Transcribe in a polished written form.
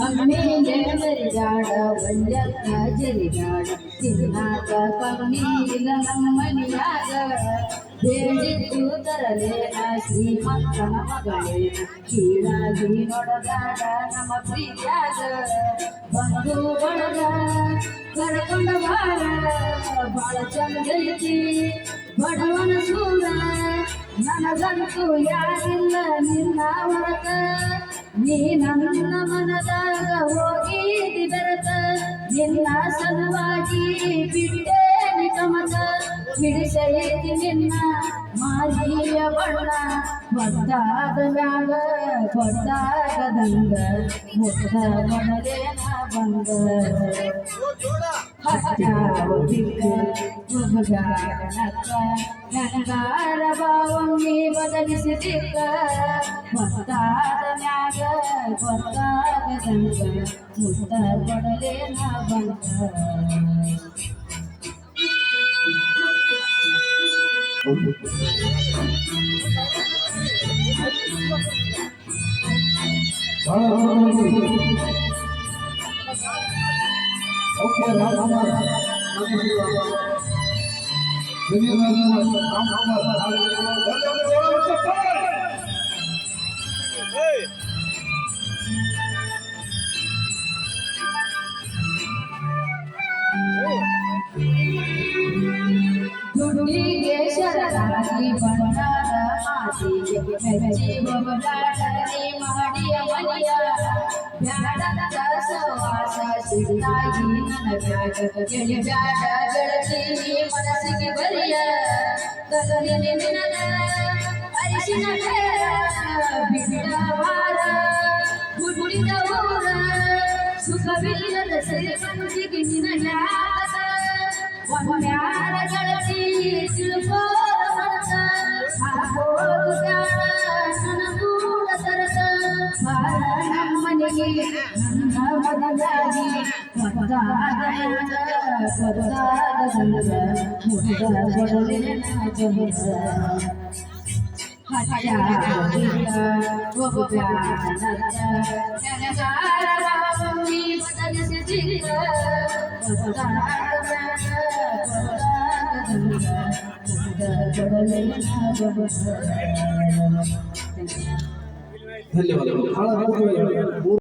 ಅಮ್ಮಿಗೆ ಮರಿಗಾಡ ಒಂಜಕ್ಕ ಜರಿಗಾಡ ತಿನ್ನಾಕ ಕಮ್ಮೀಲ ನಮ್ಮನಿಯಾಗ ಬೇಡಿದ್ದು ತರಲೇನ ಶ್ರೀಮಂತನ ಮಗಳೇನ ಕೀಳಾಗಿ ನೋಡದಾಡ ನಮ್ಮ ಪ್ರೀತ್ಯಾಗ ಬಂದು ಬಳಗ ಕರ್ಕೊಂಡ ಬಾರ ಬಾಳ ಚಂದೈತಿ ಬಡವನ ಸೂರ ನನಗಂತೂ ಯಾರಿಲ್ಲ ನಿನ್ನ ಹೊರತ ನೀ ನನ್ನ ಮನದಾಗ ಹೋಗಿದಿ ಬೆರತ ನಿನ್ನ ಸಲುವಾಗಿ ಬಿಟ್ಟೇನಿ ಕಮತ ಬಿಡಿಸೈತಿ ನಿನ್ನ ಮಾರಿಯ ಬಣ್ಣ ಬದ್ದಾದ ಮ್ಯಾಗ ಬದ್ದಾಗದಂಗ ಮುಗ್ದ ಬಡಲೇನ ಬಂದ ನನಗಾರ ಭಾವಮ್ಮಿ ಬದಲಿಸಿದಿಕ್ಕ ಬದ್ದಾದ ಮ್ಯಾಗ ಬದ್ದಾಗದಂಗ ಮುಗ್ದ ಬಡಲೇನ ಬಂದ ದುಡ್ಡಿಗೆ ಶರಣಾಗಿ ಬಂಡಾರ ಮಾತಿಗೆ ಮೆಚ್ಚಿ ಹೊಗಲಾಡನೆ ಮಾಡಿಯ ಮನೆಯ ಬ್ಯಾಡದ ಸವಾಸ ಸಿದ್ದಾಗಿ ನನಗಾಗ ಗೆಳೆಬ್ಯಾಡ ಗೆಳತಿ ಮನಸ್ಸಿಗೆ ಬರಿಯ ಗಗನಿನ ನಿನಗ ಅರಿಶಿನ ಬೇರ ಬಿಟ್ಟ ವಾರ ಹುಟ್ಟಿದ ಊರ ಸುಖವಿಲ್ಲದ ಶ್ರೀಮಂತಿಗೆ ನಿನಗ್ಯಾಗ ಒಮ್ಮ್ಯಾರ ಗೆಳತಿ ತಿಳ್ಕೋರ ಮನಸ ಹಾಕೋದು ಬ್ಯಾಡ ನನಗೂಡ ಸರಸ ಬಾರ ನಮ್ಮನೆಗೆ ನನ್ನ ಮನದಾಗಿ ಬದ್ದಾದ ಸಂಗ ಮುಗ್ದ ಬಡಲೇನ ಬಂದ ಧನ್ಯವಾದಗಳು.